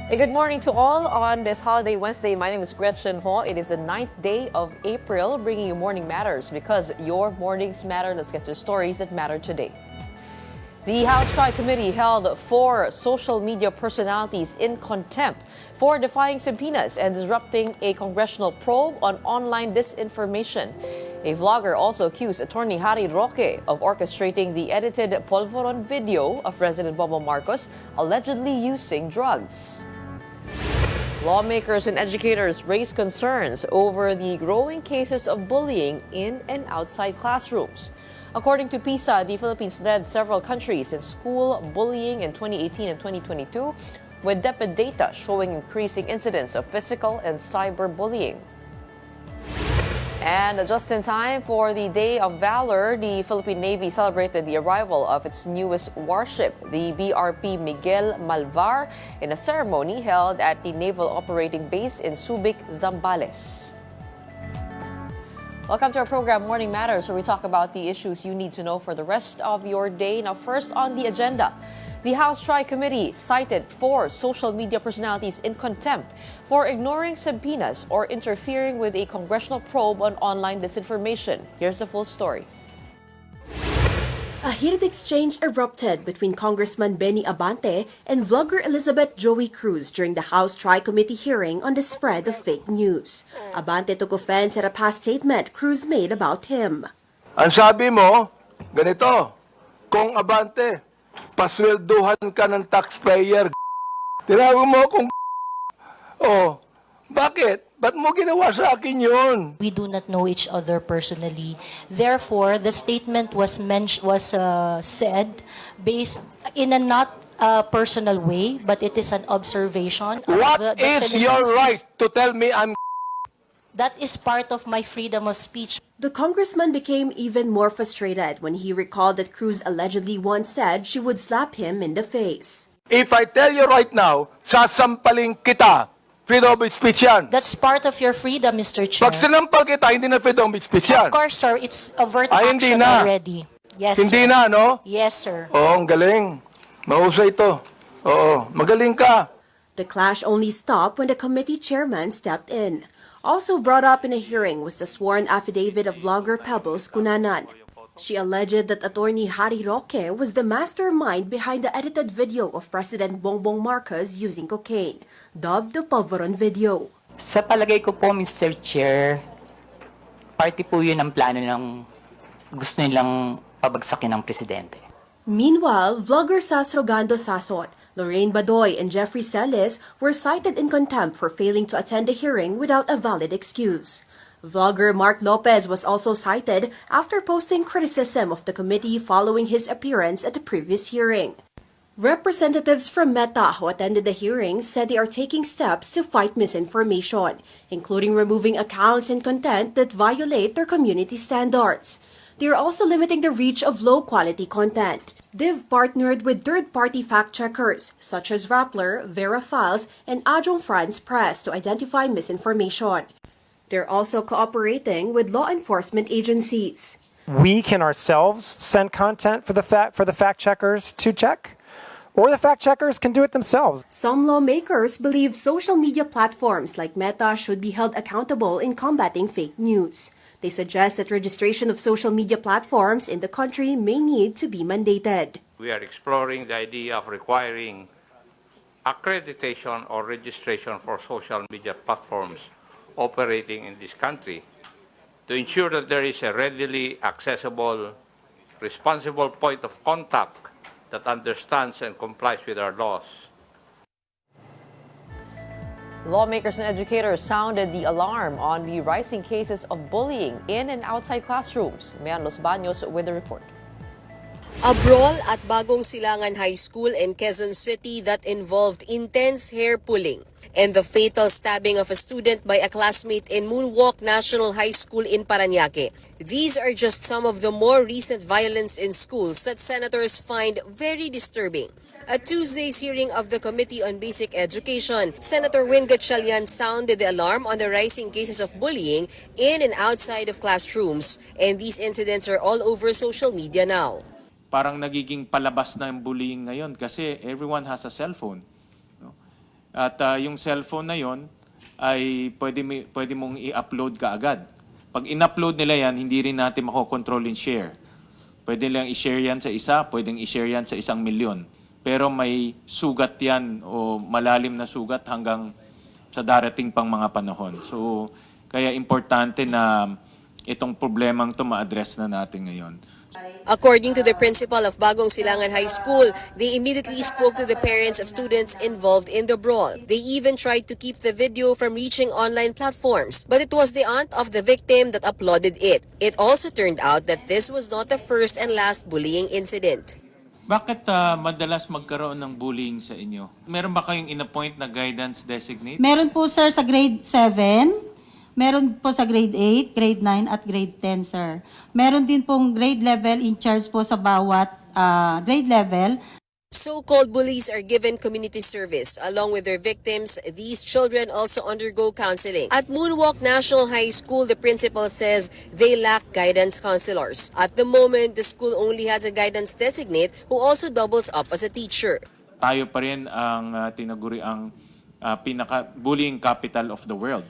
Good morning to all on this holiday Wednesday. My name is Gretchen Ho. It is the 9th day of April, bringing you Morning Matters because your mornings matter. Let's get to the stories that matter today. The House Tri Committee held 4 social media personalities in contempt for defying subpoenas and disrupting a congressional probe on online disinformation. A vlogger also accused Attorney Harry Roque of orchestrating the edited Polvoron video of President Bongbong Marcos allegedly using drugs. Lawmakers and educators raise concerns over the growing cases of bullying in and outside classrooms. According to PISA, the Philippines led several countries in school bullying in 2018 and 2022, with DepEd data showing increasing incidents of physical and cyberbullying. And just in time for the Day of Valor, the Philippine Navy celebrated the arrival of its newest warship, the BRP Miguel Malvar, in a ceremony held at the Naval Operating Base in Subic, Zambales. Welcome to our program, Morning Matters, where we talk about the issues you need to know for the rest of your day. Now, first on the agenda, the House Tri Committee cited 4 social media personalities in contempt for ignoring subpoenas or interfering with a congressional probe on online disinformation. Here's the full story. A heated exchange erupted between Congressman Benny Abante and vlogger Elizabeth Joey Cruz during the House Tri-Committee hearing on the spread of fake news. Abante took offense at a past statement Cruz made about him. Ang sabi mo, ganito, kung Abante, paswelduhan ka ng taxpayer, tinawag mo akong oh, bakit? Ba't mo ginawa sa akin yun? We do not know each other personally. Therefore, the statement was said based in a not personal way, but it is an observation. What is your right to tell me I'm That is part of my freedom of speech. The congressman became even more frustrated when he recalled that Cruz allegedly once said she would slap him in the face. If I tell you right now, sasampaling kita. Freedom of speech yan. That's part of your freedom, Mr. Chair. Pag sinampal kita, hindi na freedom of speech yan. Of course, sir. It's overt hindi action na. already. Yes, Hindi sir. na, no? Yes, sir. Oo, ang galing. Mahusay ito. Oo, magaling ka. The clash only stopped when the committee chairman stepped in. Also brought up in a hearing was the sworn affidavit of vlogger Pebbles Cunanan. She alleged that Attorney Harry Roque was the mastermind behind the edited video of President Bongbong Marcos using cocaine, dubbed the Polvoron video. Sa palagay ko po, Mr. Chair, party po yun ang plano ng gusto nilang pabagsakin ng presidente. Meanwhile, vlogger Sas Rogando Sasot, Lorraine Badoy, and Jeffrey Celis were cited in contempt for failing to attend the hearing without a valid excuse. Vlogger Mark Lopez was also cited after posting criticism of the committee following his appearance at the previous hearing. Representatives from Meta who attended the hearing said they are taking steps to fight misinformation, including removing accounts and content that violate their community standards. They are also limiting the reach of low-quality content. They've partnered with third-party fact-checkers such as Rappler, Verifiles, and Ajong France Press to identify misinformation. They're also cooperating with law enforcement agencies. We can ourselves send content for the fact checkers to check, or the fact checkers can do it themselves. Some lawmakers believe social media platforms like Meta should be held accountable in combating fake news. They suggest that registration of social media platforms in the country may need to be mandated. We are exploring the idea of requiring accreditation or registration for social media platforms operating in this country to ensure that there is a readily accessible, responsible point of contact that understands and complies with our laws. Lawmakers and educators sounded the alarm on the rising cases of bullying in and outside classrooms. Mayan Los Baños with the report. A brawl at Bagong Silangan High School in Quezon City that involved intense hair pulling and the fatal stabbing of a student by a classmate in Moonwalk National High School in Parañaque. These are just some of the more recent violence in schools that senators find very disturbing. At Tuesday's hearing of the Committee on Basic Education, Senator Win Gatchalian sounded the alarm on the rising cases of bullying in and outside of classrooms, and these incidents are all over social media now. Parang nagiging palabas na yung bullying ngayon kasi everyone has a cellphone. No? At yung cellphone na yon ay pwede mong i-upload kaagad. Pag in-upload nila yan, hindi rin natin makokontrol yung share. Pwede lang i-share yan sa isa, pwedeng i-share yan sa 1,000,000. Pero may sugat yan o malalim na sugat hanggang sa darating pang mga panahon. So, kaya importante na itong problemang ito ma-address na natin ngayon. According to the principal of Bagong Silangan High School, they immediately spoke to the parents of students involved in the brawl. They even tried to keep the video from reaching online platforms, but it was the aunt of the victim that uploaded it. It also turned out that this was not the first and last bullying incident. Bakit madalas magkaroon ng bullying sa inyo? Meron ba kayong in-appoint na guidance designate? Meron po sir sa grade 7, meron po sa grade 8, grade 9 at grade 10 sir. Meron din pong grade level in charge po sa bawat grade level. So-called bullies are given community service. Along with their victims, these children also undergo counseling. At Moonwalk National High School, the principal says they lack guidance counselors. At the moment, the school only has a guidance designate who also doubles up as a teacher. Tayo pa rin ang tinaguri ang pinaka-bullying capital of the world.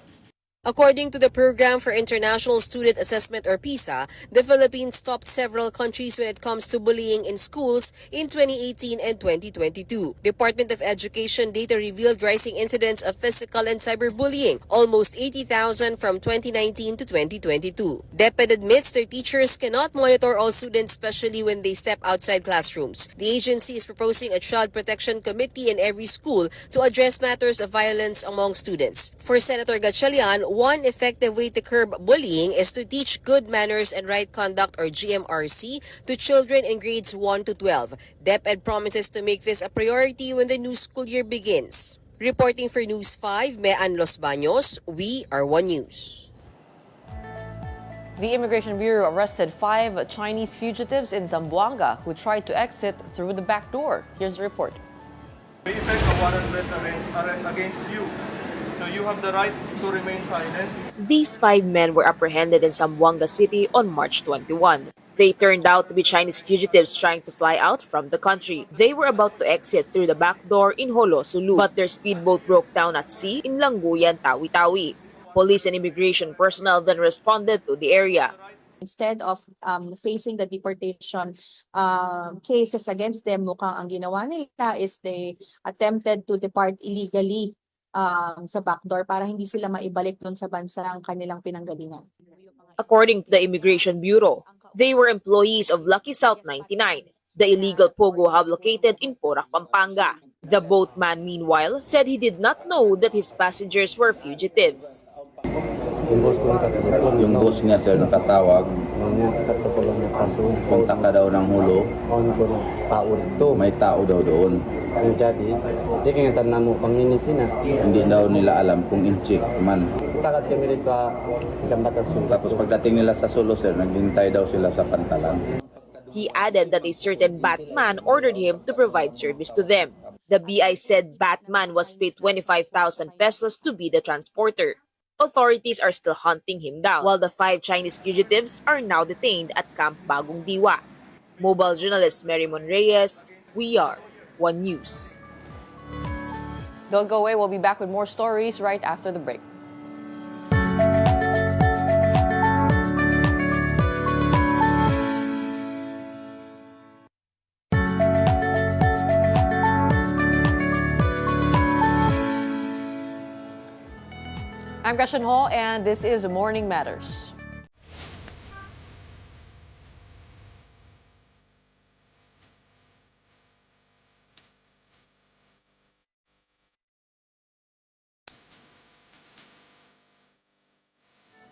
According to the Program for International Student Assessment or PISA, the Philippines topped several countries when it comes to bullying in schools in 2018 and 2022. Department of Education data revealed rising incidents of physical and cyberbullying, almost 80,000 from 2019 to 2022. DepEd admits their teachers cannot monitor all students, especially when they step outside classrooms. The agency is proposing a child protection committee in every school to address matters of violence among students. For Senator Gatchalian, one effective way to curb bullying is to teach good manners and right conduct or GMRC to children in grades 1 to 12. DepEd promises to make this a priority when the new school year begins. Reporting for News 5, Mean Los Baños, we are One News. The Immigration Bureau arrested 5 Chinese fugitives in Zamboanga who tried to exit through the back door. Here's the report. We effect a warrant arrest against you. So you have the right to remain silent. These 5 men were apprehended in Zamboanga City on March 21. They turned out to be Chinese fugitives trying to fly out from the country. They were about to exit through the back door in Holo, Sulu, but their speedboat broke down at sea in Languyan, Tawi-Tawi. Police and immigration personnel then responded to the area. Instead of facing the deportation cases against them, mukhang ang ginawa nila is they attempted to depart illegally sa backdoor para hindi sila maibalik doon sa bansang kanilang pinanggalingan. According to the Immigration Bureau, they were employees of Lucky South 99, the illegal pogo hub located in Porac, Pampanga. The boatman, meanwhile, said he did not know that his passengers were fugitives. Yung boss niya sir nakatawag, punta ka daw ng hulo, may tao daw doon. Hindi daw nila alam kung in-check man. Tapos pagdating nila sa Sulu sir, naghintay daw sila sa pantalan. He added that a certain Batman ordered him to provide service to them. The BI said Batman was paid 25,000 pesos to be the transporter. Authorities are still hunting him down, while the 5 Chinese fugitives are now detained at Camp Bagong Diwa. Mobile journalist Marymon Reyes, we are One News. Don't go away. We'll be back with more stories right after the break. I'm Gretchen Ho, and this is Morning Matters.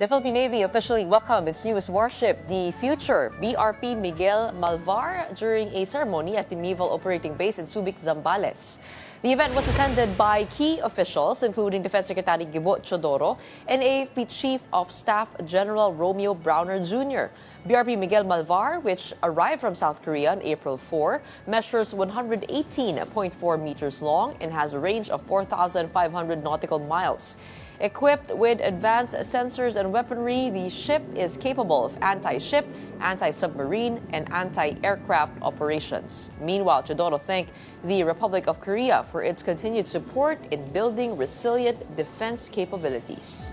The Philippine Navy officially welcomed its newest warship, the future BRP Miguel Malvar, during a ceremony at the Naval Operating Base in Subic, Zambales. The event was attended by key officials, including Defense Secretary Gibo Chodoro and AFP Chief of Staff General Romeo Browner Jr. BRP Miguel Malvar, which arrived from South Korea on April 4, measures 118.4 meters long and has a range of 4,500 nautical miles. Equipped with advanced sensors and weaponry, the ship is capable of anti-ship, anti-submarine, and anti-aircraft operations. Meanwhile, Teodoro thanked the Republic of Korea for its continued support in building resilient defense capabilities.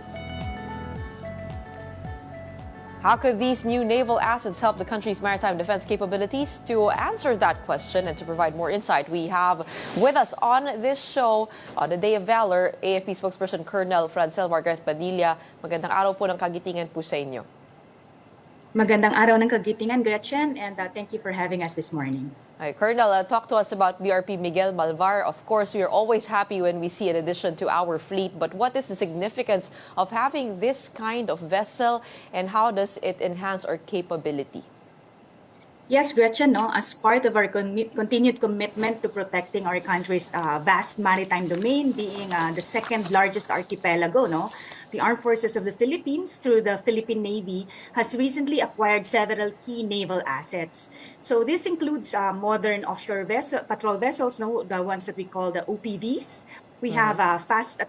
How could these new naval assets help the country's maritime defense capabilities? To answer that question and to provide more insight, we have with us on this show, on the Day of Valor, AFP spokesperson Colonel Francel Margaret Padilla. Magandang araw po ng kagitingan po sa inyo. Magandang araw ng kagitingan, Gretchen, and thank you for having us this morning. Hi, Colonel, talk to us about BRP Miguel Malvar. Of course, we are always happy when we see an addition to our fleet, but what is the significance of having this kind of vessel and how does it enhance our capability? Yes, Gretchen, no, as part of our continued commitment to protecting our country's vast maritime domain, being the second largest archipelago, no, the Armed Forces of the Philippines, through the Philippine Navy, has recently acquired several key naval assets. So this includes modern offshore patrol vessels, no, the ones that we call the OPVs. We have fast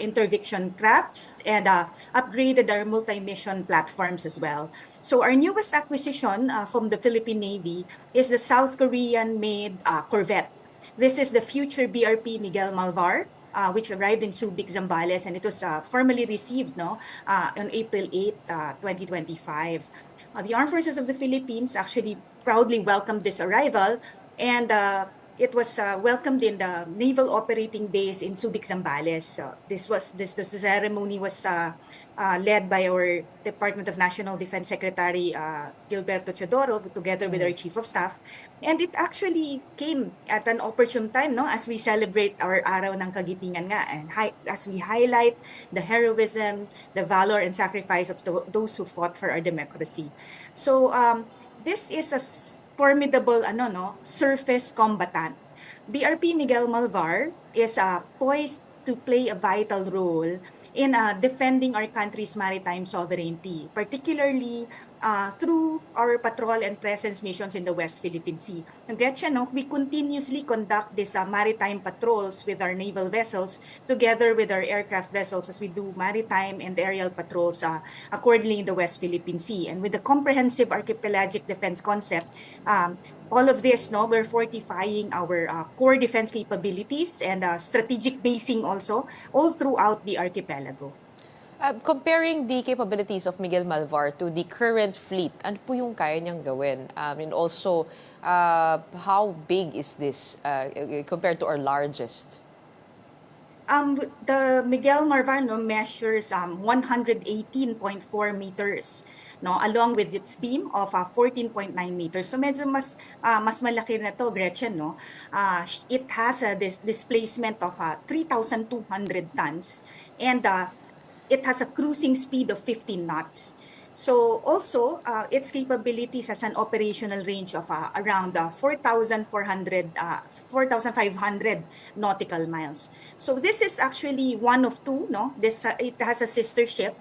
interdiction crafts and upgraded our multi-mission platforms as well. So our newest acquisition from the Philippine Navy is the South Korean-made corvette. This is the future BRP Miguel Malvar, which arrived in Subic, Zambales, and it was formally received on April 8, 2025. The Armed Forces of the Philippines actually proudly welcomed this arrival, and it was welcomed in the Naval Operating Base in Subic, Zambales. The ceremony was led by our Department of National Defense Secretary Gilberto Teodoro, together with our Chief of Staff. And it actually came at an opportune time, no, as we celebrate our Araw ng Kagitingan nga, and as we highlight the heroism, the valor, and sacrifice of those who fought for our democracy. So this is a formidable surface combatant. BRP Miguel Malvar is poised to play a vital role in defending our country's maritime sovereignty, particularly through our patrol and presence missions in the West Philippine Sea. And Gretchen, we continuously conduct these maritime patrols with our naval vessels together with our aircraft vessels as we do maritime and aerial patrols accordingly in the West Philippine Sea. And with the comprehensive archipelagic defense concept, all of this, we're fortifying our core defense capabilities and strategic basing also, all throughout the archipelago. Comparing the capabilities of Miguel Malvar to the current fleet, ano po yung kaya niyang gawin? And also, how big is this compared to our largest? The Miguel Malvar measures 118.4 meters, along with its beam of 14.9 meters. So medyo mas malaki na to, Gretchen, no. It has a displacement of 3,200 tons, and it has a cruising speed of 15 knots. So also, its capabilities has an operational range of around 4,500 nautical miles. So this is actually one of two, it has a sister ship.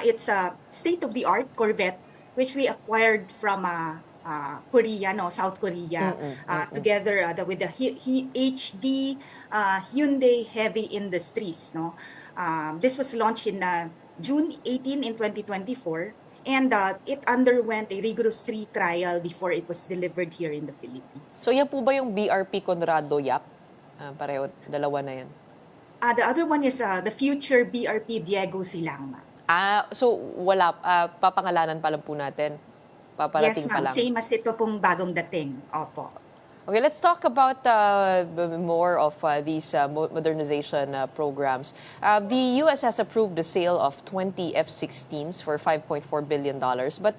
It's a state-of-the-art corvette, which we acquired from Korea, South Korea, together with the HD Hyundai Heavy Industries, this was launched in June 18 in 2024, and it underwent a rigorous sea trial before it was delivered here in the Philippines. So yan po ba yung BRP Conrado Yap? Pareho, dalawa na yan. The other one is the future BRP Diego Silangma. So wala, papangalanan pa lang po natin? Paparating yes, pa lang? Yes, ma'am. Same as ito pong bagong dating. Opo. Okay, let's talk about more of these modernization programs. The U.S. has approved the sale of 20 F-16s for $5.4 billion. But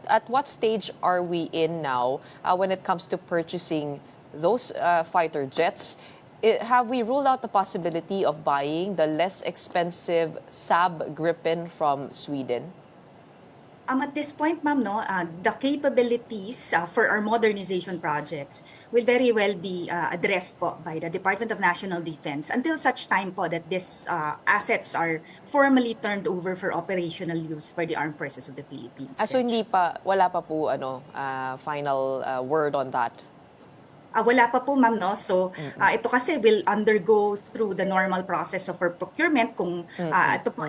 at what stage are we in now when it comes to purchasing those fighter jets? Have we ruled out the possibility of buying the less expensive Saab Gripen from Sweden? At this point, ma'am, the capabilities for our modernization projects will very well be addressed po by the Department of National Defense until such time po that these assets are formally turned over for operational use for the Armed Forces of the Philippines. So wala pa po final word on that? Wala pa po, ma'am, no? So, ito kasi will undergo through the normal process of our procurement kung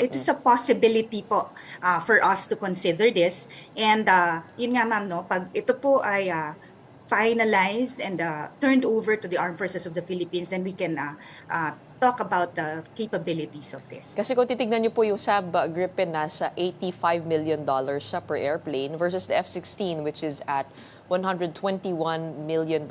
it is a possibility po for us to consider this. And yun nga, ma'am, no? Pag ito po ay finalized and turned over to the Armed Forces of the Philippines, then we can talk about the capabilities of this. Kasi kung titignan niyo po yung SAB Gripen, nasa $85 million siya per airplane versus the F-16 which is at $121 million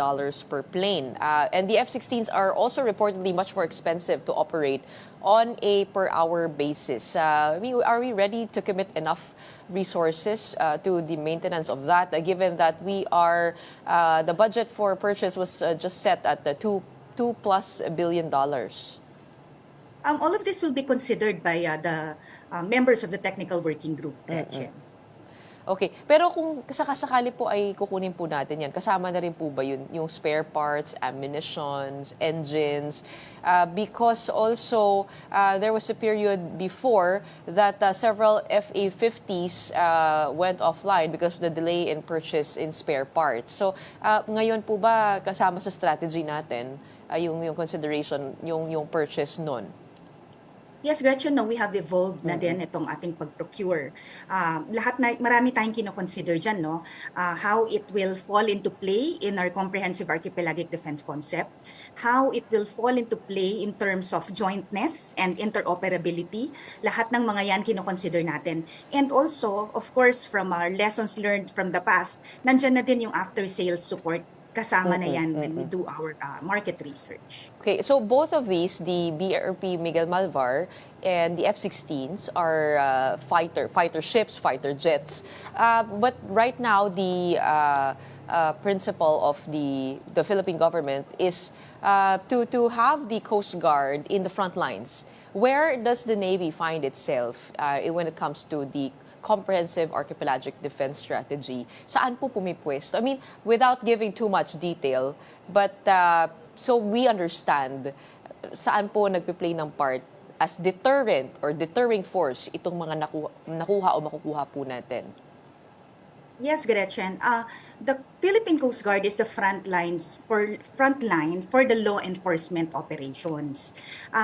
per plane. And the F-16s are also reportedly much more expensive to operate on a per-hour basis. Are we ready to commit enough resources to the maintenance of that, given that the budget for purchase was just set at the $2+ billion? All of this will be considered by the members of the technical working group, Gretchen. Okay. Pero kung sakasakali po ay kukunin po natin yan, kasama na rin po ba yun, yung spare parts, ammunitions, engines? Because also, there was a period before that several FA-50s went offline because of the delay in purchase in spare parts. So, ngayon po ba kasama sa strategy natin yung consideration, yung purchase nun? Yes, Gretchen, no, we have evolved na din itong ating pag-procure. Marami tayong kinoconsider dyan, no? How it will fall into play in our comprehensive archipelagic defense concept, how it will fall into play in terms of jointness and interoperability. Lahat ng mga yan kinoconsider natin. And also, of course, from our lessons learned from the past, nandyan na din yung after-sales support. Kasama na yan when we do our market research. Okay, so both of these, the BRP Miguel Malvar and the F-16s are fighter ships, fighter jets. But right now, the principle of the Philippine government is to have the Coast Guard in the front lines. Where does the Navy find itself when it comes to the comprehensive archipelagic defense strategy? Saan po pumipwesto? I mean, without giving too much detail, but so we understand saan po nagpe-play ng part as deterrent or deterring force itong mga nakuha o makukuha po natin. Yes, Gretchen. The Philippine Coast Guard is the front line for the law enforcement operations.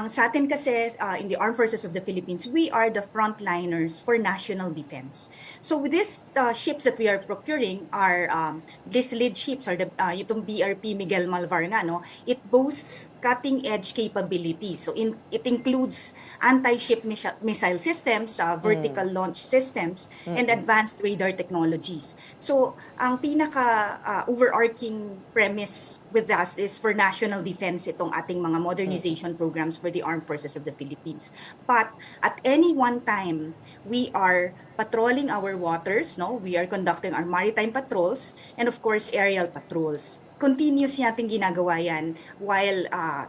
Sa atin kasi, in the Armed Forces of the Philippines, we are the frontliners for national defense. So with these ships that we are procuring, these lead ships are itong BRP Miguel Malvar nga, no? It boasts cutting-edge capabilities. So it includes anti-ship missile systems, vertical launch systems, and advanced radar technologies. So ang overarching premise with us is for national defense itong ating mga modernization programs for the Armed Forces of the Philippines. But at any one time, we are patrolling our waters, no? We are conducting our maritime patrols and of course aerial patrols. Continuous nating ginagawa yan while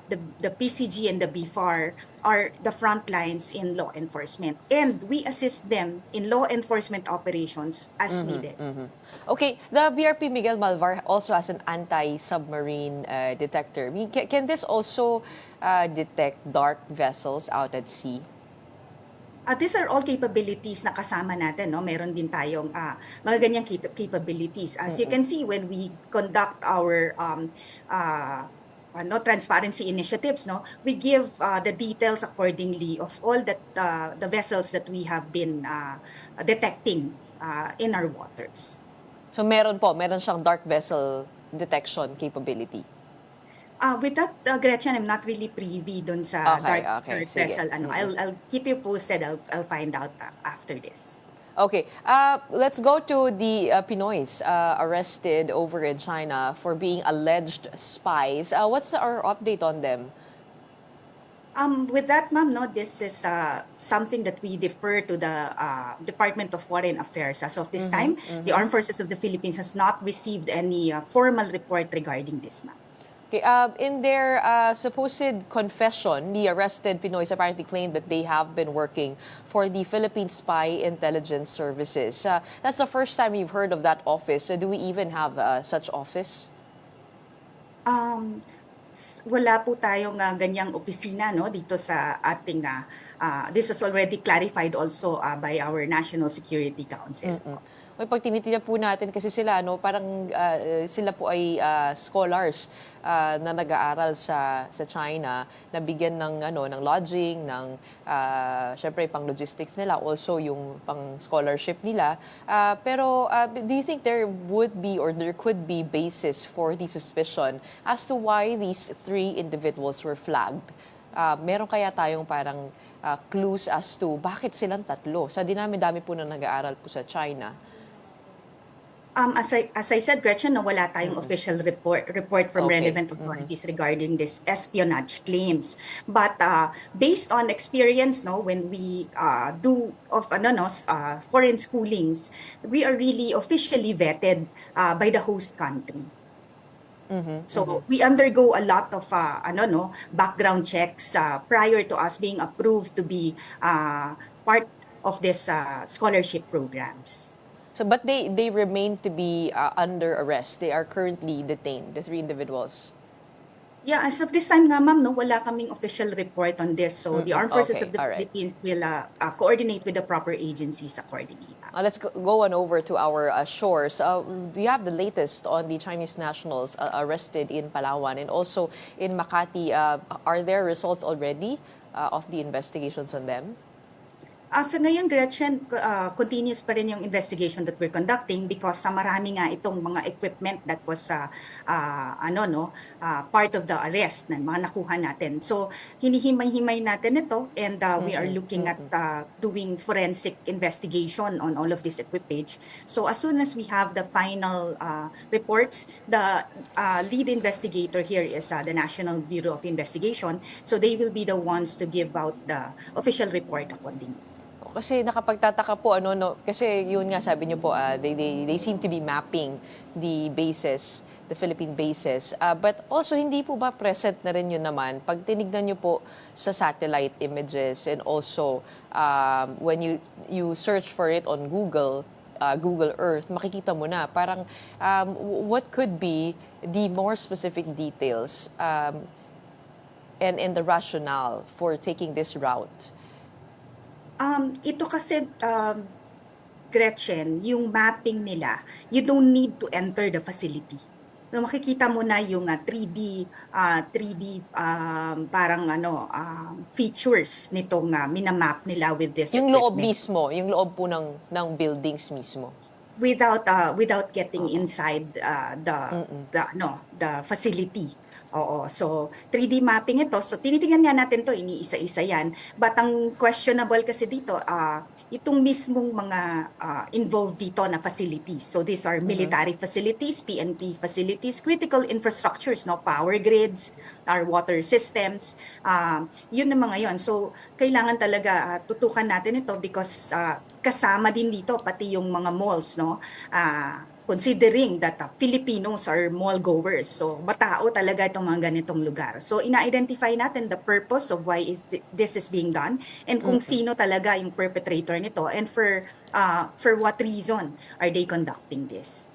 the PCG and the BFAR are the front lines in law enforcement. And we assist them in law enforcement operations as needed. Okay, the BRP Miguel Malvar also has an anti-submarine detector. I mean, can this also detect dark vessels out at sea? These are all capabilities na kasama natin, no? Meron din tayong mga ganyang capabilities. As you can see, when we conduct our transparency initiatives, no, we give the details accordingly of all that the vessels that we have been detecting in our waters. So meron siyang dark vessel detection capability. With that, Gretchen, I'm not really privy dun sa dark vessel. I'll keep you posted. I'll find out after this. Okay, let's go to the Pinoys arrested over in China for being alleged spies. What's our update on them? With that, ma'am, no, this is something that we defer to the Department of Foreign Affairs. As of this time, the Armed Forces of the Philippines has not received any formal report regarding this, ma'am. Okay, in their supposed confession, the arrested Pinoys apparently claimed that they have been working for the Philippine Spy Intelligence Services. That's the first time you've heard of that office. Do we even have such office? Wala po tayong ganyang opisina, no, dito sa ating this was already clarified also by our National Security Council. May pag tinitingnan po natin kasi sila, no, parang sila po ay scholars na nag-aaral sa China, na bigyan ng ng lodging, ng syempre pang logistics nila, also yung pang scholarship nila. Pero do you think there would be or there could be basis for the suspicion as to why these three individuals were flagged? Meron kaya tayong parang clues as to bakit silang tatlo? Sa dinami-dami po na nag-aaral po sa China. As I said, Gretchen, no, wala tayong official report from Okay. relevant authorities regarding this espionage claims. But based on experience, no, when we do foreign schoolings, we are really officially vetted by the host country. So we undergo a lot of background checks prior to us being approved to be part of this scholarship programs. So, but they remain to be under arrest. They are currently detained, the three individuals. Yeah, as of this time nga, ma'am, no, wala kaming official report on this. So the Armed Forces Okay, of the all right. Philippines will coordinate with the proper agencies accordingly. Let's go on over to our shores. Do you have the latest on the Chinese nationals arrested in Palawan and also in Makati? Are there results already of the investigations on them? Sa ngayon, Gretchen, continuous pa rin yung investigation that we're conducting because sa marami nga itong mga equipment that was part of the arrest na mga nakuha natin. So, hinihimay-himay natin ito and we are looking at doing forensic investigation on all of this equipage. So, as soon as we have the final reports, the lead investigator here is the National Bureau of Investigation. So, they will be the ones to give out the official report accordingly. Kasi nakapagtataka po, kasi yun nga sabi niyo po, they seem to be mapping the bases, the Philippine bases. But also, hindi po ba present na rin yun naman pag tinignan niyo po sa satellite images and also when you search for it on Google Earth, makikita mo na parang what could be the more specific details and the rationale for taking this route? Ito kasi, Gretchen, yung mapping nila, you don't need to enter the facility. So, makikita mo na yung 3D features nitong minamap nila with this Yung loob equipment. mismo, yung loob po ng buildings mismo. Without getting inside the facility. Oo. So, 3D mapping ito. So, tinitingnan nga natin to, iniisa-isa yan. But ang questionable kasi dito, itong mismong mga involved dito na facilities. So, these are military facilities, PNP facilities, critical infrastructures, power grids, our water systems. Yun na mga yon. So, kailangan talaga tutukan natin ito because kasama din dito pati yung mga malls, considering that Filipinos are mall goers. So, matao talaga itong mga ganitong lugar. So, ina-identify natin the purpose of why this is being done and kung sino talaga yung perpetrator nito and for what reason are they conducting this.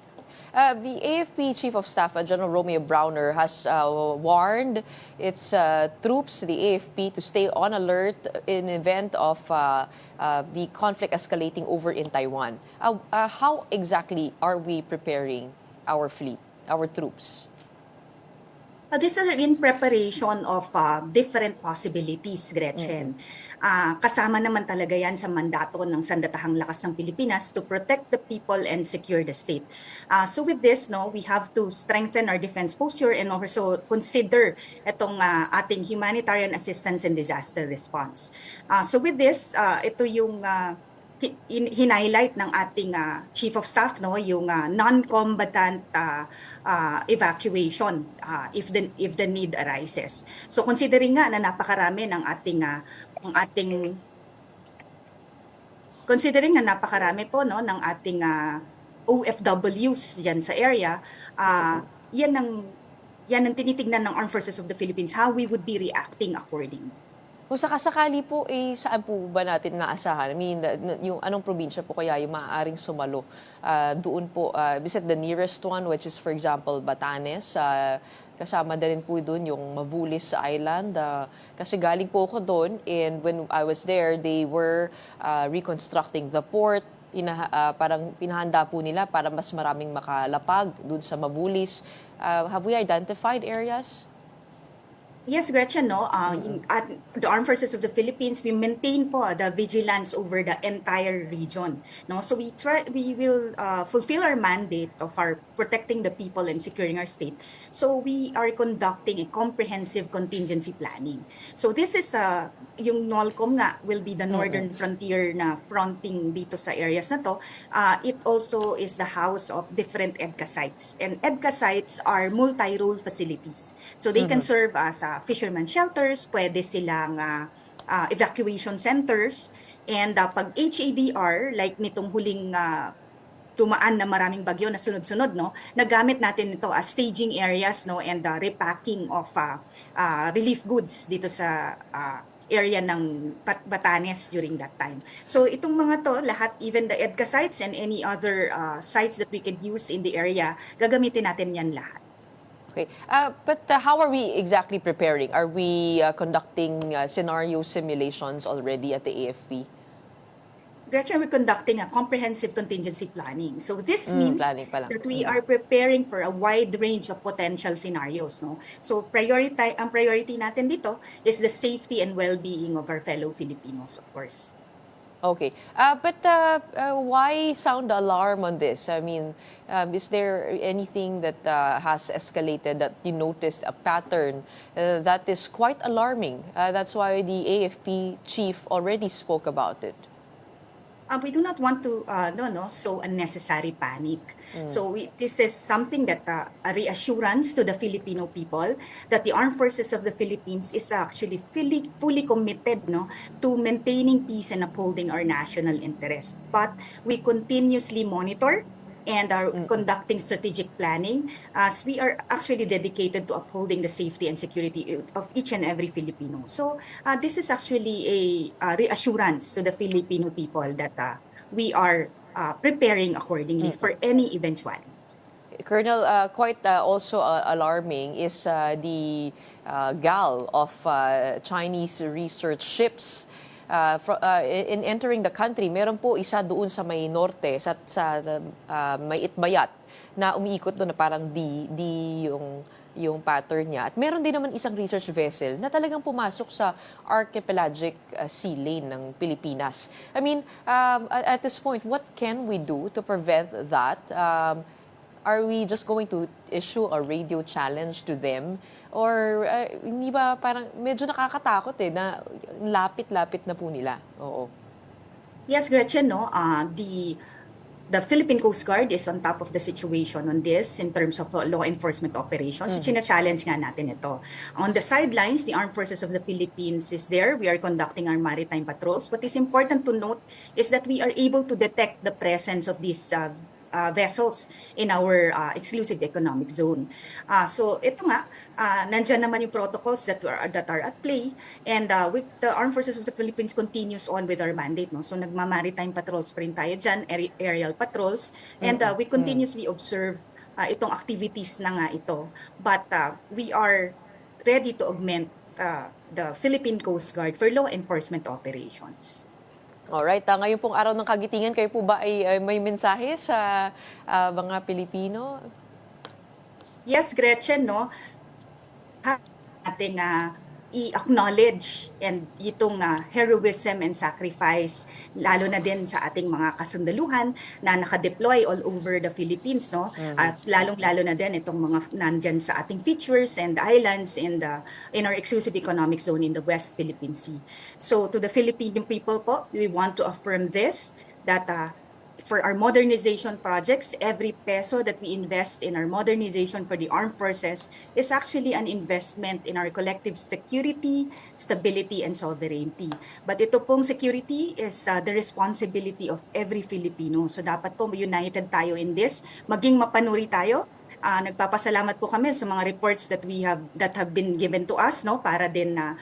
The AFP Chief of Staff, General Romeo Browner, has warned its troops, the AFP, to stay on alert in event of the conflict escalating over in Taiwan. How exactly are we preparing our fleet, our troops? This is in preparation of different possibilities, Gretchen. Kasama naman talaga yan sa mandato ng Sandatahang Lakas ng Pilipinas to protect the people and secure the state. So with this, we have to strengthen our defense posture and also consider itong ating humanitarian assistance and disaster response. So with this, ito yung hinighlight ng ating Chief of Staff, yung non-combatant evacuation if the need arises. So considering nga na napakarami ng considering na napakarami po ng ating OFWs diyan sa area, yan ang tinitingnan ng Armed Forces of the Philippines, how we would be reacting accordingly. Kung sakasakali po, saan po ba natin naasahan? I mean, yung anong probinsya po kaya yung maaaring sumalo? Doon po, visit the nearest one, which is for example, Batanes. Kasama na rin po doon yung Mavulis Island. Kasi galing po ako doon and when I was there, they were reconstructing the port. parang pinahanda po nila para mas maraming makalapag dun sa Mabulis. Have we identified areas? Yes, Gretchen, no? At the Armed Forces of the Philippines, we maintain po the vigilance over the entire region. No? So we will fulfill our mandate of our protecting the people and securing our state. So we are conducting a comprehensive contingency planning. So this is yung NOLCOM nga will be the northern frontier na fronting dito sa areas na to. It also is the house of different EDCA sites. And EDCA sites are multi-role facilities. So they can serve as fisherman shelters, pwede silang evacuation centers, and pag HADR, like nitong huling tumaan na maraming bagyo na sunod-sunod, no, nagamit natin ito as staging areas, no, and repacking of relief goods dito sa area ng Batanes during that time. So itong mga to, lahat, even the EDCA sites and any other sites that we could use in the area, gagamitin natin yan lahat. Okay. But how are we exactly preparing? Are we conducting scenario simulations already at the AFP? Gretchen, we're conducting a comprehensive contingency planning. So this means that we are preparing for a wide range of potential scenarios. No? So ang priority natin dito is the safety and well-being of our fellow Filipinos, of course. Okay. But why sound the alarm on this? I mean, is there anything that has escalated that you noticed a pattern that is quite alarming? That's why the AFP chief already spoke about it. We do not want to sow unnecessary panic. So this is something that a reassurance to the Filipino people that the Armed Forces of the Philippines is actually fully committed to maintaining peace and upholding our national interest. But we continuously monitor and are conducting strategic planning as we are actually dedicated to upholding the safety and security of each and every Filipino. So this is actually a reassurance to the Filipino people that we are preparing accordingly for any eventuality. Colonel, quite also alarming is the gall of Chinese research ships in entering the country. Meron po isa doon sa may norte, sa may Itbayat, na umiikot doon na parang yung pattern niya. At meron din naman isang research vessel na talagang pumasok sa archipelagic sea lane ng Pilipinas. I mean, at this point, what can we do to prevent that? Are we just going to issue a radio challenge to them? Or hindi ba parang medyo nakakatakot na lapit-lapit na po nila? Oo. Yes, Gretchen, no? The Philippine Coast Guard is on top of the situation on this in terms of law enforcement operations. So, china-challenge nga natin ito. On the sidelines, the Armed Forces of the Philippines is there. We are conducting our maritime patrols. What is important to note is that we are able to detect the presence of these vessels in our exclusive economic zone. So ito nga, nandyan naman yung protocols that are at play, and with the Armed Forces of the Philippines continues on with our mandate. No? So nagmamaritime patrols pa rin tayo dyan, aerial patrols, and we continuously observe itong activities na nga ito. But we are ready to augment the Philippine Coast Guard for law enforcement operations. Alright, ngayon pong araw ng kagitingan, kayo po ba ay may mensahe sa mga Pilipino? Yes, Gretchen, no? Ating i-acknowledge and itong heroism and sacrifice, lalo na din sa ating mga kasundaluhan na nakadeploy all over the Philippines, no? At lalong-lalo na din itong mga nandyan sa ating features and islands in our exclusive economic zone in the West Philippine Sea. So to the Filipino people po, we want to affirm this, that for our modernization projects, every peso that we invest in our modernization for the armed forces is actually an investment in our collective security, stability, and sovereignty. But ito pong security is the responsibility of every Filipino. So dapat po united tayo in this, maging mapanuri tayo. Nagpapasalamat po kami sa mga reports that have been given to us, no, para din na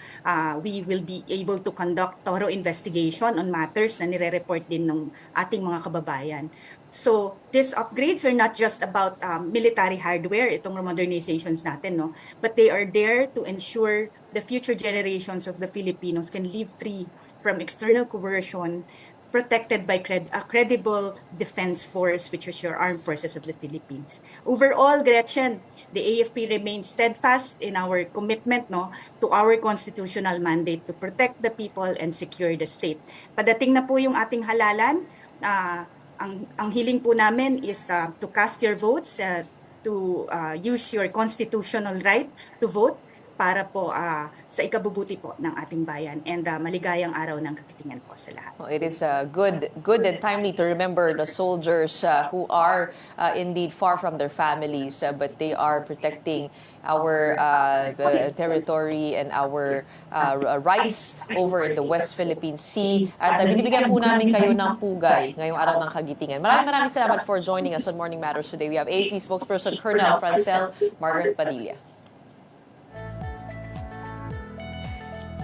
we will be able to conduct thorough investigation on matters na nire-report din ng ating mga kababayan. So these upgrades are not just about military hardware, itong modernizations natin, no, but they are there to ensure the future generations of the Filipinos can live free from external coercion, protected by a credible defense force, which is your armed forces of the Philippines. Overall, Gretchen, the AFP remains steadfast in our commitment, no, to our constitutional mandate to protect the people and secure the state. Padating na po yung ating halalan. Ang hiling po namin is to cast your votes, to use your constitutional right to vote para po sa ikabubuti po ng ating bayan, and maligayang araw ng kagitingan po sa lahat. Well, it is good and timely to remember the soldiers who are indeed far from their families, but they are protecting our territory and our rights over in the West Philippine Sea. At binibigyan po namin kayo ng pugay ngayong araw ng kagitingan. Maraming salamat for joining us on Morning Matters today. We have AC spokesperson Colonel Francel Margaret Padilla.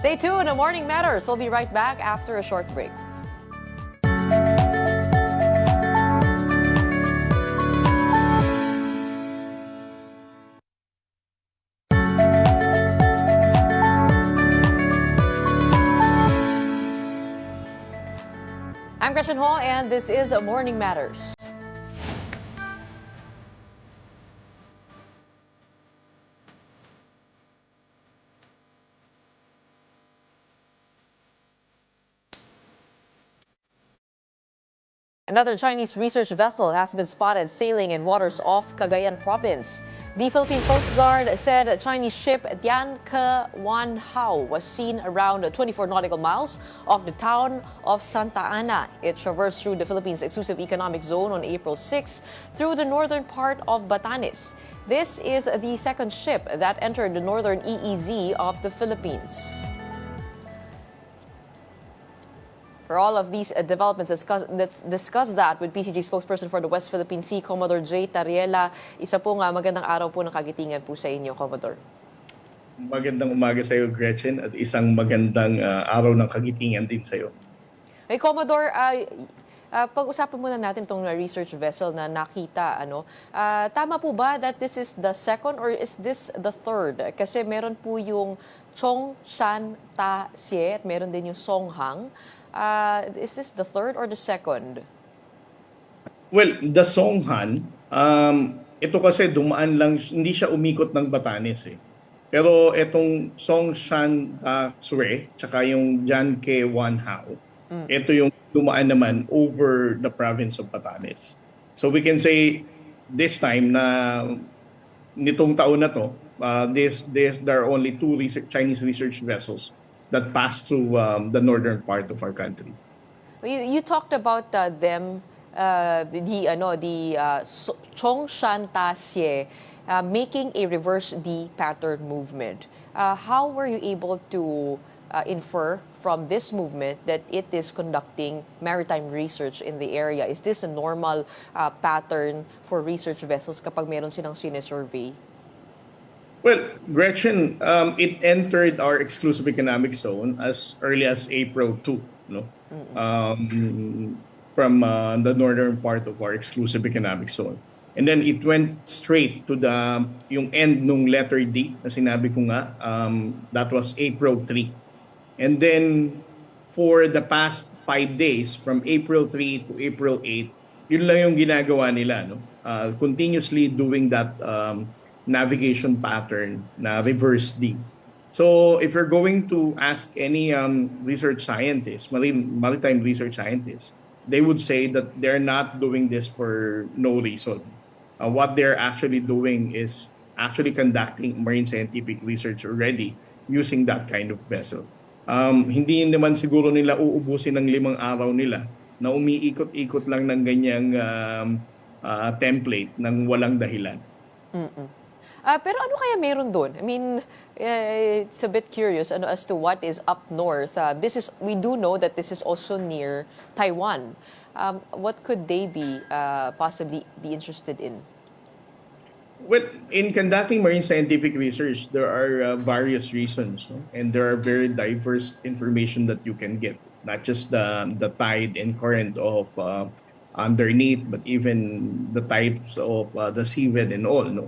Stay tuned on Morning Matters. We'll be right back after a short break. I'm Gretchen Ho, and this is Morning Matters. Another Chinese research vessel has been spotted sailing in waters off Cagayan province. The Philippine Coast Guard said a Chinese ship Tianke Wanhao was seen around 24 nautical miles off the town of Santa Ana. It traversed through the Philippines' exclusive economic zone on April 6 through the northern part of Batanes. This is the second ship that entered the northern EEZ of the Philippines. For all of these developments, let's discuss that with PCG spokesperson for the West Philippine Sea, Commodore J. Tariela. Isa po nga magandang araw po ng kagitingan po sa inyo, Commodore. Magandang umaga sa iyo, Gretchen, at isang magandang araw ng kagitingan din sa iyo. Hey, Commodore, pag-usapan muna natin itong research vessel na nakita. Tama po ba that this is the second or is this the third? Kasi meron po yung Chong Shan Ta Xie at meron din yung Song Hang. Is this the third or the second? Well, the Songhan, ito kasi dumaan lang, hindi siya umikot ng Batanes eh. Pero itong Songshan Sue, tsaka yung Tianke Wanhao, ito yung dumaan naman over the province of Batanes. So we can say this time na nitong taon na to, there are only two Chinese research vessels that passed through the northern part of our country. You talked about them, Chongshan Taxie, making a reverse D pattern movement. How were you able to infer from this movement that it is conducting maritime research in the area? Is this a normal pattern for research vessels kapag meron silang sinesurvey? Well, Gretchen, it entered our exclusive economic zone as early as April 2, no? From the northern part of our exclusive economic zone. And then it went straight to yung end nung letter D na sinabi ko nga, that was April 3. And then for the past 5 days, from April 3 to April 8, yun lang yung ginagawa nila, no? Continuously doing that navigation pattern na reverse D. So if you're going to ask any research scientist, maritime research scientists, they would say that they're not doing this for no reason. What they're actually doing is actually conducting marine scientific research already using that kind of vessel. Hindi naman siguro nila uubusin ng 5 araw nila na umiikot-ikot lang ng ganyang template ng walang dahilan. Pero ano kaya meron doon? I mean, it's a bit curious as to what is up north. We do know that this is also near Taiwan. What could they possibly be interested in? Well, in conducting marine scientific research, there are various reasons, no? And there are very diverse information that you can get. Not just the tide and current of underneath, but even the types of the seabed and all, no?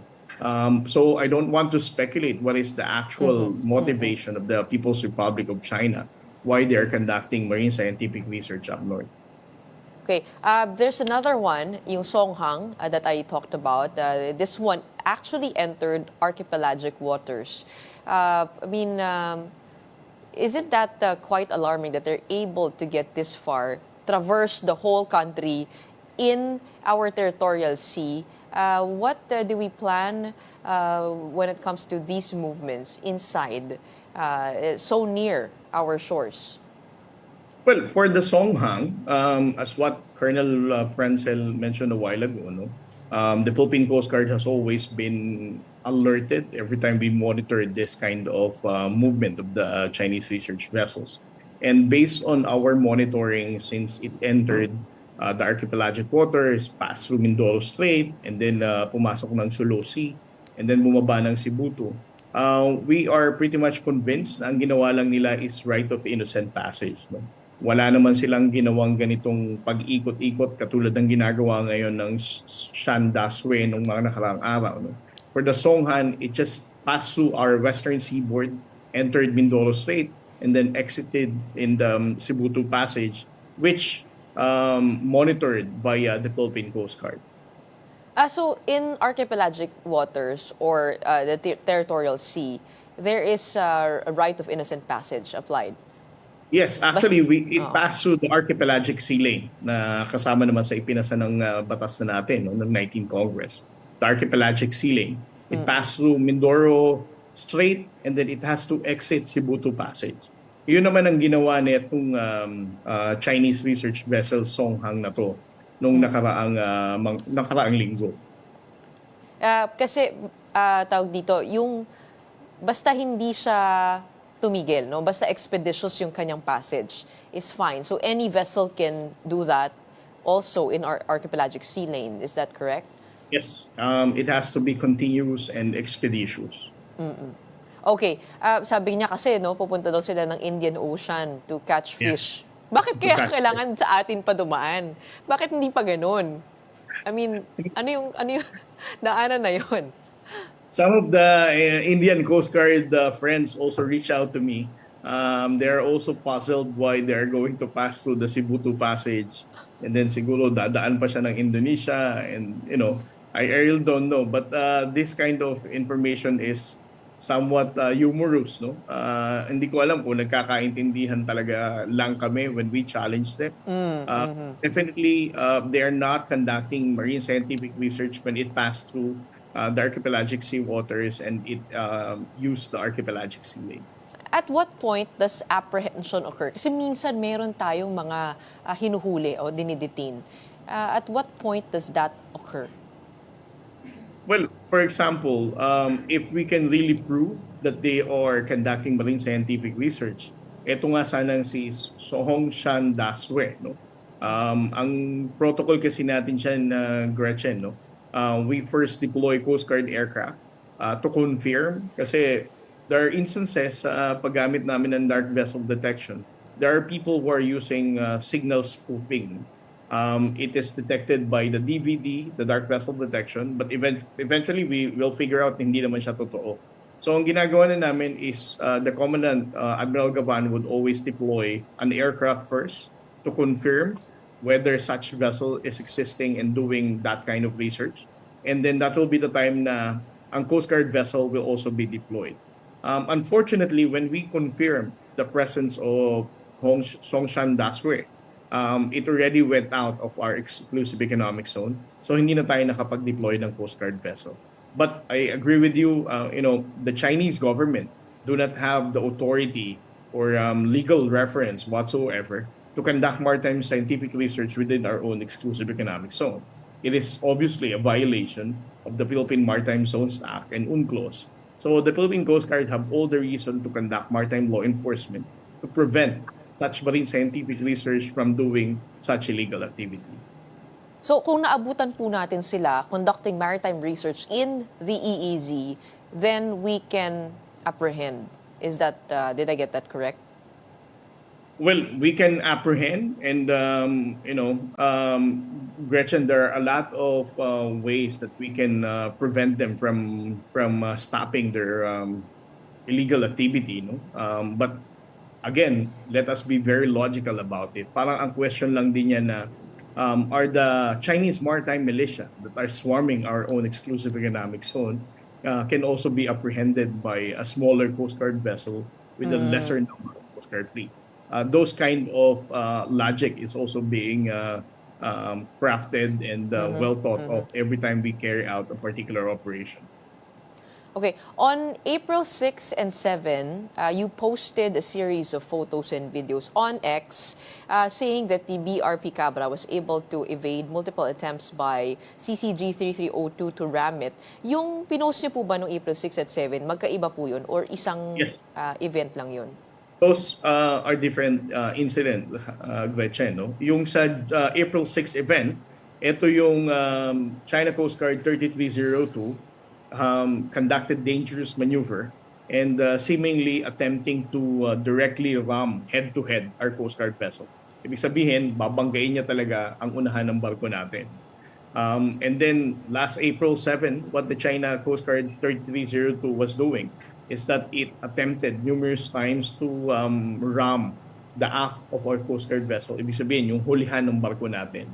So I don't want to speculate what is the actual motivation of the People's Republic of China, why they are conducting marine scientific research up north. Okay, there's another one, yung Songhang, that I talked about. This one actually entered archipelagic waters. Isn't that quite alarming that they're able to get this far, traverse the whole country in our territorial sea? What do we plan when it comes to these movements inside, so near our shores? Well, for the Songhang, as what Colonel Prancel mentioned a while ago, no, the Philippine Coast Guard has always been alerted every time we monitor this kind of movement of the Chinese research vessels. And based on our monitoring, since it entered the archipelagic waters, passed through Mindoro Strait, and then pumasok ng Sulu Sea, and then bumaba ng Cebutu, we are pretty much convinced na ang ginawa lang nila is right of innocent passage. No? Wala naman silang ginawang ganitong pag-ikot-ikot katulad ng ginagawa ngayon ng Shan Daswe nung mga nakaraang araw. No? For the Songhan, it just passed through our western seaboard, entered Mindoro Strait, and then exited in the Cebutu Passage, which monitored by the Philippine Coast Guard. So in archipelagic waters or the territorial sea, there is a right of innocent passage applied. Yes, actually, it passed through the archipelagic sea lane na kasama naman sa ipinasa ng batas na natin, no, ng 19th Congress. The archipelagic sea lane. It passed through Mindoro Strait and then it has to exit Cebutu Passage. Yun naman ang ginawa nitong Chinese research vessel Songhang na to nung nakaraang linggo. Kasi tawag dito, yung basta hindi siya tumigil, no? Basta expeditious yung kanyang passage is fine. So any vessel can do that also in our archipelagic sea lane. Is that correct? Yes. It has to be continuous and expeditious. Okay. Sabi niya kasi, no, pupunta daw sila ng Indian Ocean to catch fish. Bakit kaya kailangan sa atin pa dumaan? Bakit hindi pa ganun? I mean, ano yung daanan na yun? Some of the Indian Coast Guard friends also reach out to me. They're also puzzled why they're going to pass through the Cebutu Passage. And then siguro dadaan pa siya ng Indonesia. And, you know, I really don't know. But this kind of information is somewhat humorous, no? Hindi ko alam kung nagkakaintindihan talaga lang kami when we challenge them. Definitely, they are not conducting marine scientific research when it passed through the archipelagic sea waters and it used the archipelagic sea lane. At what point does apprehension occur? Kasi minsan meron tayong mga hinuhuli o dinidetain. At what point does that occur? Well, for example, if we can really prove that they are conducting marine scientific research, ito nga sanang si Sohong Shan Daswe, no? Ang protocol kasi natin siya na Gretchen, no? We first deploy Coast Guard aircraft to confirm kasi there are instances sa paggamit namin ng dark vessel detection. There are people who are using signal spoofing. It is detected by the DVD, the dark vessel detection, but eventually we will figure out hindi naman siya totoo. So ang ginagawa na namin is the Commandant, Admiral Gavan, would always deploy an aircraft first to confirm whether such vessel is existing and doing that kind of research. And then that will be the time na ang Coast Guard vessel will also be deployed. Unfortunately, when we confirm the presence of Songshan Daswe, it already went out of our exclusive economic zone. So hindi na tayo nakapag-deploy ng Coast Guard vessel. But I agree with you, the Chinese government do not have the authority or legal reference whatsoever to conduct maritime scientific research within our own exclusive economic zone. It is obviously a violation of the Philippine Maritime Zones Act and UNCLOS. So the Philippine Coast Guard have all the reason to conduct maritime law enforcement to prevent such marine scientific research from doing such illegal activity. So kung naabutan po natin sila conducting maritime research in the EEZ, then we can apprehend. Is that, did I get that correct? Well, we can apprehend and, Gretchen, there are a lot of ways that we can prevent them from stopping their illegal activity. No? But again, let us be very logical about it. Parang ang question lang din yan na are the Chinese maritime militia that are swarming our own exclusive economic zone, can also be apprehended by a smaller Coast Guard vessel with a lesser number of Coast Guard fleet. Those kind of logic is also being crafted and well thought of every time we carry out a particular operation. Okay, on April 6 and 7, you posted a series of photos and videos on X saying that the BRP Cabra was able to evade multiple attempts by CCG 3302 to ram it. Yung pinost niyo po ba noong April 6 at 7, magkaiba po yun or isang Yes. event lang yun? Those are different incident, Gretchen. No? Yung sa April 6 event, ito yung China Coast Guard 3302 conducted dangerous maneuver and seemingly attempting to directly ram head-to-head our Coast Guard vessel. Ibig sabihin, babanggain niya talaga ang unahan ng barko natin. And then last April 7, what the China Coast Guard 3302 was doing is that it attempted numerous times to ram the aft of our Coast Guard vessel. Ibig sabihin, yung hulihan ng barko natin.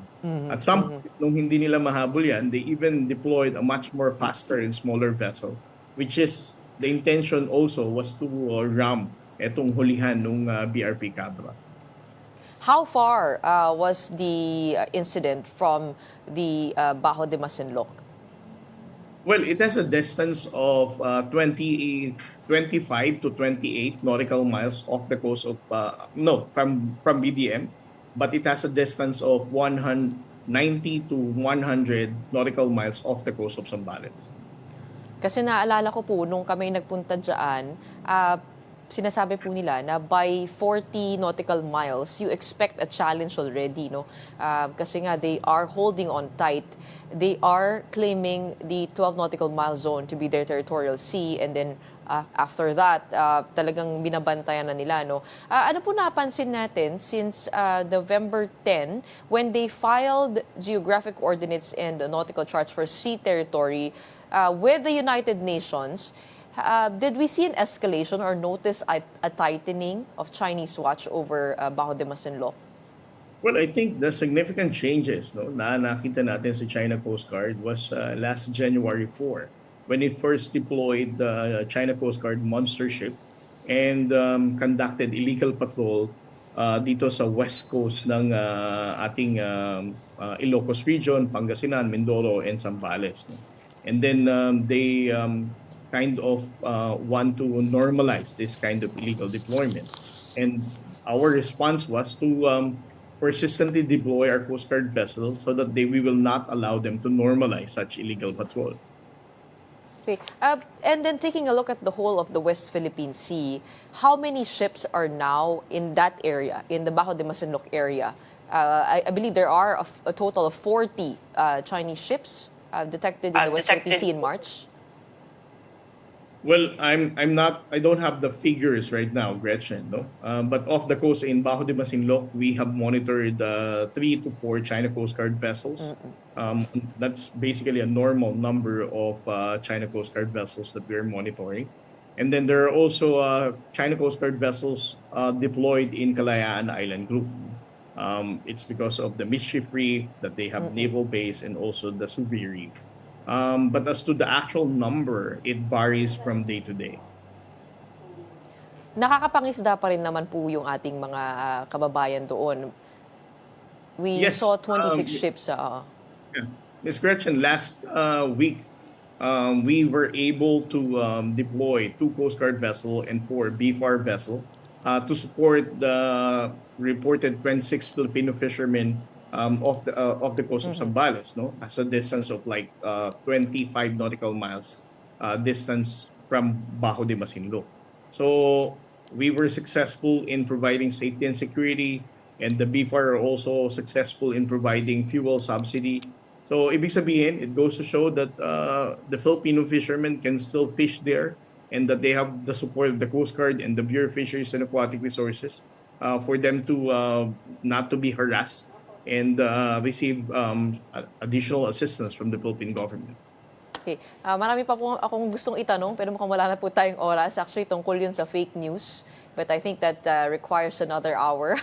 At some point, nung hindi nila mahabol yan, they even deployed a much more faster and smaller vessel, which is, the intention also was to ram etong hulihan ng BRP Cabra. How far was the incident from the Bajo de Masinloc? Well, it has a distance of 25 to 28 nautical miles off the coast of, from BDM, but it has a distance of 90 to 100 nautical miles off the coast of Zambales. Kasi naalala ko po, nung kami nagpunta dyan, sinasabi po nila na by 40 nautical miles, you expect a challenge already, no? Kasi nga, they are holding on tight. They are claiming the 12 nautical mile zone to be their territorial sea, and then after that, talagang binabantayan na nila, no? Ano po napansin natin since November 10, when they filed geographic coordinates and nautical charts for sea territory with the United Nations, did we see an escalation or notice a tightening of Chinese watch over Bajo de Masinloc? Well, I think the significant changes na nakita natin sa China Coast Guard was last January 4 when it first deployed the China Coast Guard monster ship and conducted illegal patrol dito sa west coast ng ating Ilocos region, Pangasinan, Mindoro, and Zambales. No? And then they kind of want to normalize this kind of illegal deployment. And our response was to persistently deploy our Coast Guard vessels so that we will not allow them to normalize such illegal patrol. Okay. And then taking a look at the whole of the West Philippine Sea, how many ships are now in that area, in the Bajo de Masinloc area? I believe there are a total of 40 Chinese ships detected in the West Philippine Sea in March. Well, I don't have the figures right now, Gretchen, no? But off the coast in Bajo de Masinloc, we have monitored 3 to 4 China Coast Guard vessels. That's basically a normal number of China Coast Guard vessels that we're monitoring. And then there are also China Coast Guard vessels deployed in Kalayaan Island Group. It's because of the Mischief Reef that they have naval base and also the Subi Reef. But as to the actual number, it varies from day to day. Nakakapangisda pa rin naman po yung ating mga kababayan doon. We saw 26 ships. Yeah. Ms. Gretchen, last week, we were able to deploy 2 Coast Guard vessels and 4 BFAR vessels to support the reported 26 Filipino fishermen off the coast of Zambales, no, as a distance of like 25 nautical miles distance from Bajo de Masinloc. So we were successful in providing safety and security, and the BFAR are also successful in providing fuel subsidy. So ibig sabihin, it goes to show that the Filipino fishermen can still fish there, and that they have the support of the Coast Guard and the Bureau of Fisheries and Aquatic Resources for them to not to be harassed and receive additional assistance from the Philippine government. Okay. Marami pa po akong gustong itanong pero mukhang wala na po tayong oras. Actually, tungkol yun sa fake news but I think that requires another hour.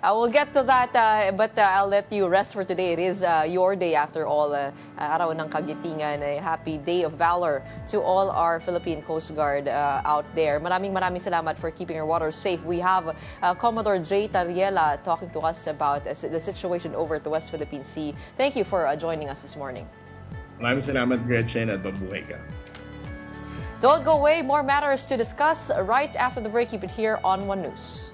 We'll get to that, but I'll let you rest for today. It is your day after all, Araw ng Kagitingan, a happy day of valor to all our Philippine Coast Guard out there. Maraming salamat for keeping our waters safe. We have Commodore J. Tariela talking to us about the situation over at the West Philippine Sea. Thank you for joining us this morning. Maraming salamat, Gretchen, at mabuhay ka. Don't go away. More matters to discuss right after the break. Keep it here on One News.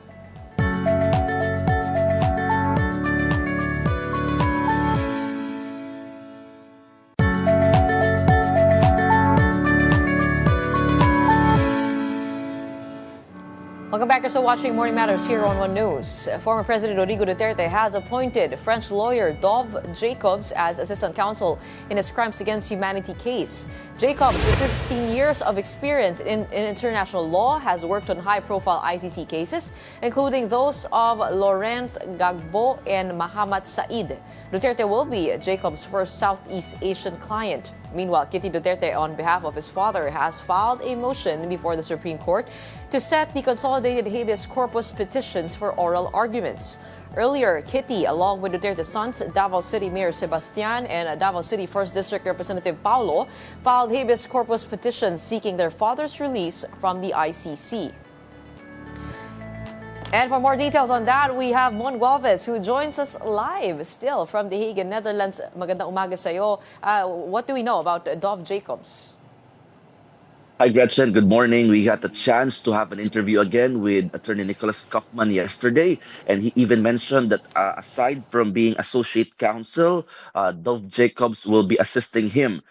Welcome back. You're still watching Morning Matters here on One News. Former President Rodrigo Duterte has appointed French lawyer Dov Jacobs as assistant counsel in his crimes against humanity case. Jacobs, with 15 years of experience in international law, has worked on high-profile ICC cases, including those of Laurent Gbagbo and Mahamat Said. Duterte will be Jacobs' first Southeast Asian client. Meanwhile, Kitty Duterte, on behalf of his father, has filed a motion before the Supreme Court to set the consolidated habeas corpus petitions for oral arguments. Earlier, Kitty, along with Duterte's sons, Davao City Mayor Sebastian and Davao City 1st District Representative Paulo, filed habeas corpus petitions seeking their father's release from the ICC. And for more details on that, we have Mon Gualvez, who joins us live still from The Hague in Netherlands. Magandang umaga sa'yo. What do we know about Dov Jacobs? Hi, Gretchen. Good morning. We got the chance to have an interview again with Attorney Nicholas Kaufman yesterday, and he even mentioned that aside from being associate counsel, Dov Jacobs will be assisting him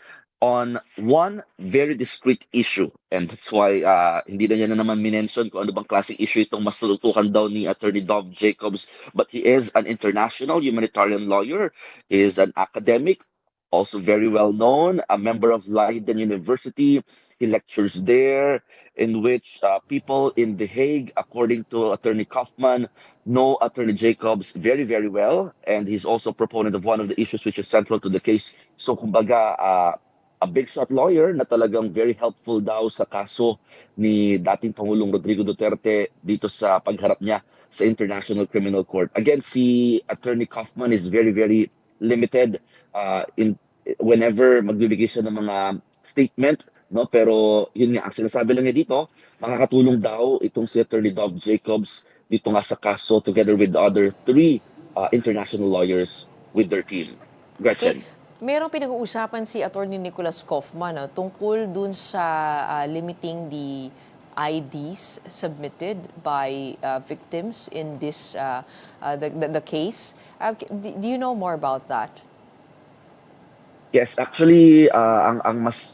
on one very discrete issue. And that's why hindi na niya na naman minention kung ano bang klaseng issue itong mas tutukan daw ni Attorney Dov Jacobs. But he is an international humanitarian lawyer. He is an academic, also very well known, a member of Leiden University. He lectures there, in which people in The Hague, according to Attorney Kaufman, know Attorney Jacobs very, very well. And he's also a proponent of one of the issues which is central to the case. So, kumbaga, a big shot lawyer na talagang very helpful daw sa kaso ni dating Pangulong Rodrigo Duterte dito sa pagharap niya sa International Criminal Court. Again, si Attorney Kaufman is very, very limited in whenever magbibigay siya ng mga statement, no? Pero yun nga, ang sinasabi lang niya dito, makakatulong daw itong si Attorney Dov Jacobs dito nga sa kaso together with the other three international lawyers with their team. Gretchen. Merong pinag-uusapan si Attorney Nicholas Kaufman tungkol dun sa limiting the IDs submitted by victims in this the case. Do you know more about that? Yes, actually, ang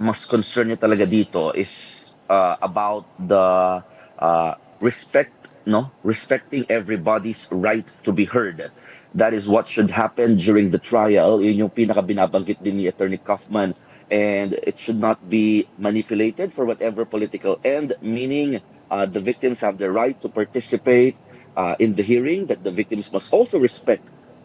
mas concern niya talaga dito is about the respect, no? Respecting everybody's right to be heard. That is what should happen during the trial. Yun yung pinaka-binabanggit din ni Attorney Kaufman. And it should not be manipulated for whatever political end, meaning the victims have the right to participate in the hearing, that the victims must also respect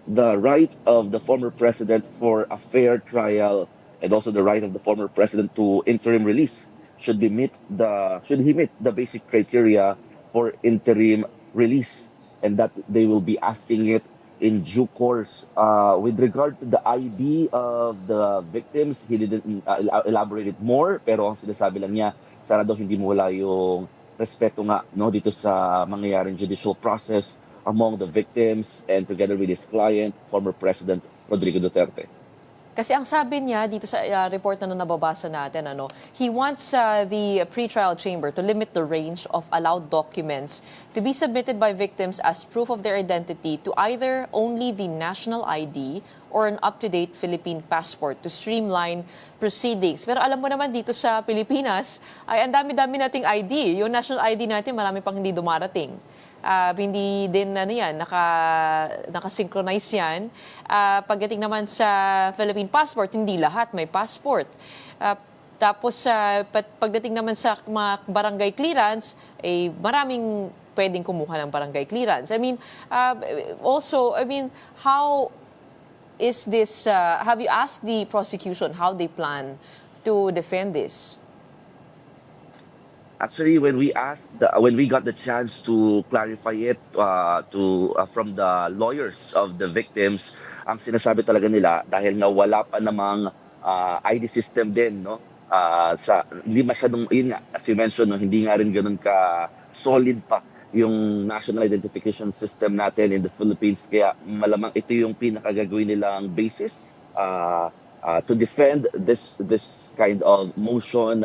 the right of the former president for a fair trial, and also the right of the former president to interim release. Should he meet the basic criteria for interim release, and that they will be asking it in due course. With regard to the ID of the victims, he didn't elaborate it more, pero ang sinasabi lang niya, sana daw hindi mawala yung respeto nga, no, dito sa mangyayaring judicial process among the victims and together with his client, former President Rodrigo Duterte. Kasi ang sabi niya dito sa report na nababasa natin, he wants the pretrial chamber to limit the range of allowed documents to be submitted by victims as proof of their identity to either only the national ID or an up-to-date Philippine passport to streamline proceedings. Pero alam mo naman dito sa Pilipinas, ay ang dami-dami nating ID. Yung national ID natin, marami pang hindi dumarating. Hindi din nakasynchronize yan. Pagdating naman sa Philippine passport, hindi lahat may passport. Tapos pagdating naman sa mga barangay clearance, maraming pwedeng kumuha ng barangay clearance. How is this, have you asked the prosecution how they plan to defend this? Actually, when we got the chance to clarify it from the lawyers of the victims, ang sinasabi talaga nila dahil nga wala pa namang ID system din, no? Hindi masyadong, yun nga, as you mentioned, no, hindi nga rin ganun ka solid pa yung national identification system natin in the Philippines. Kaya malamang ito yung pinakagagawin nilang basis to defend this kind of motion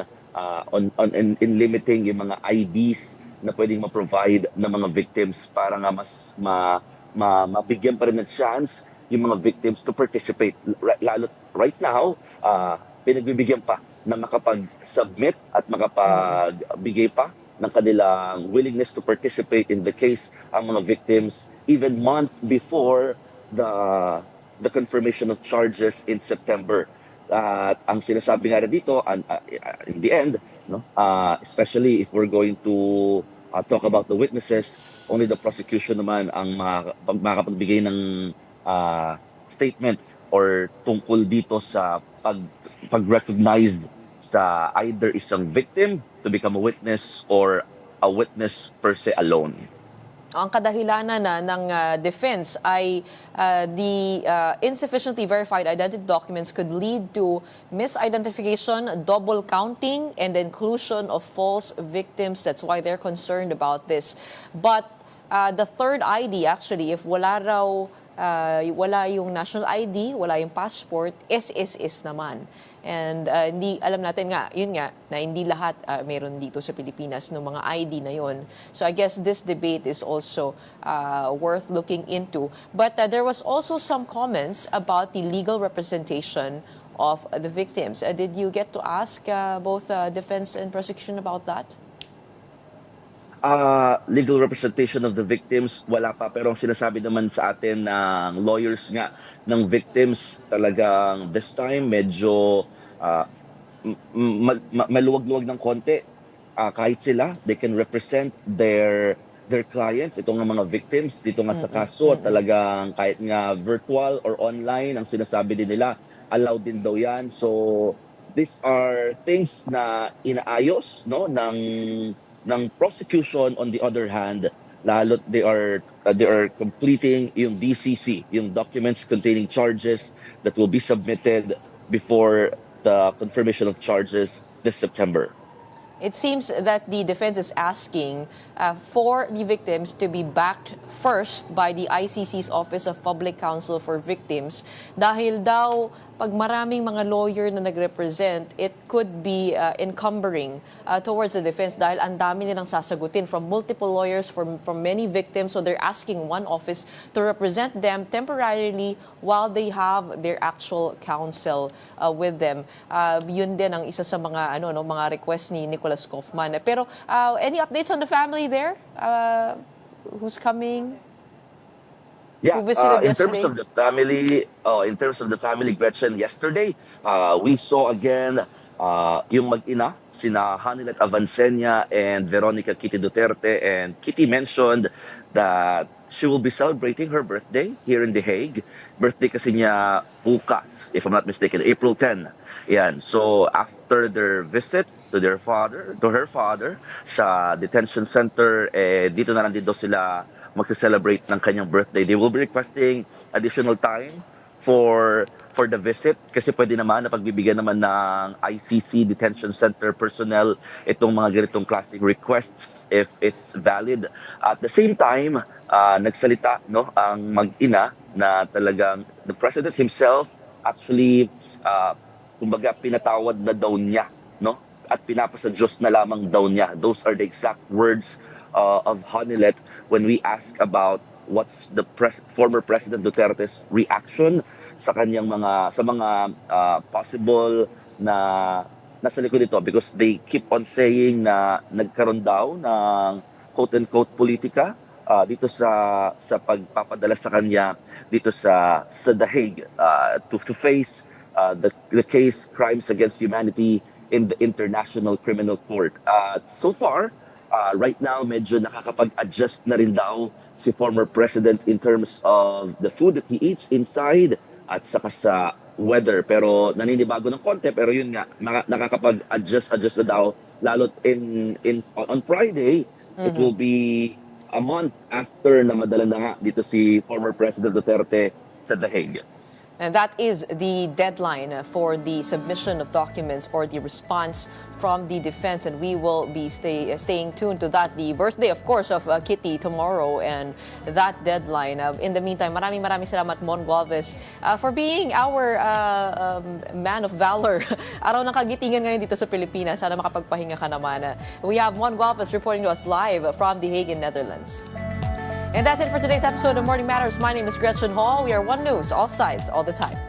in limiting yung mga IDs na pwedeng ma-provide ng mga victims para nga mas mabigyan pa rin ng chance yung mga victims to participate. Lalo right now, pinagbibigyan pa na makapag-submit at makapagbigay pa ng kanilang willingness to participate in the case ang mga victims even month before the confirmation of charges in September. At ang sinasabi nga rin dito, in the end, no, especially if we're going to talk about the witnesses, only the prosecution naman ang makapagbigay ng statement or tungkol dito sa pag-recognize sa either isang victim to become a witness or a witness per se alone. Ang kadahilanan na ng defense ay the insufficiently verified identity documents could lead to misidentification, double counting, and the inclusion of false victims. That's why they're concerned about this. But the third ID, actually, if wala yung national ID, wala yung passport, SSS naman. And hindi alam natin nga, yun nga, na hindi lahat meron dito sa Pilipinas ng mga ID na yun. So I guess this debate is also worth looking into. But there was also some comments about the legal representation of the victims. Did you get to ask both defense and prosecution about that? Legal representation of the victims, wala pa. Pero ang sinasabi naman sa atin ng lawyers nga ng victims, talagang this time medyo maluwag-luwag ng konti. Kahit sila, they can represent their clients. Ito nga mga victims, dito nga sa kaso, at talagang kahit nga virtual or online, ang sinasabi din nila, allowed din daw yan. So, these are things na inaayos, no, ng prosecution. On the other hand, lalo they are completing yung DCC, yung documents containing charges that will be submitted before the confirmation of charges this September. It seems that the defense is asking for the victims to be backed first by the ICC's Office of Public Counsel for Victims dahil daw pag maraming mga lawyer na nag-represent, it could be encumbering towards the defense dahil ang dami nilang sasagutin from multiple lawyers from many victims. So they're asking one office to represent them temporarily while they have their actual counsel with them. Yun din ang isa sa mga mga request ni Nicholas Kaufman. Pero any updates on the family there? Who's coming? Yeah, in terms of the family, Gretchen, yesterday, we saw again yung mag-ina, sina Hanilet Avancenia and Veronica Kitty Duterte. And Kitty mentioned that she will be celebrating her birthday here in The Hague. Birthday kasi niya bukas, if I'm not mistaken, April 10. Yan. So after their visit to her father sa detention center, dito na lang din daw sila magse-celebrate ng kanyang birthday. They will be requesting additional time for the visit kasi pwede naman na pagbibigyan naman ng ICC detention center personnel itong mga ganitong classic requests if it's valid. At the same time, nagsalita ang mag-ina na talagang the president himself actually kumbaga pinatawad na daw niya, at pinapasa Diyos na lamang daw niya. Those are the exact words of Hanilet when we ask about what's the former President Duterte's reaction sa kanyang mga possible na nasa likod nito, because they keep on saying na nagkaroon daw ng quote-unquote politika dito sa pagpapadala sa kanya dito sa The Hague to face the case crimes against humanity in the International Criminal Court. So far, right now, medyo nakakapag-adjust na rin daw si former president in terms of the food that he eats inside at saka sa weather. Pero naninibago ng konti, pero yun nga, nakakapag-adjust na daw Lalo't on Friday, it will be a month after na madala na nga dito si former President Duterte sa The Hague. And that is the deadline for the submission of documents or the response from the defense. And we will be staying tuned to that. The birthday, of course, of Kitty tomorrow and that deadline. In the meantime, maraming salamat, Mon Gualvez, for being our man of valor. Araw ng kagitingan ngayon dito sa Pilipinas. Sana makapagpahinga ka naman. We have Mon Gualvez reporting to us live from The Hague in Netherlands. And that's it for today's episode of Morning Matters. My name is Gretchen Ho. We are One News, all sides, all the time.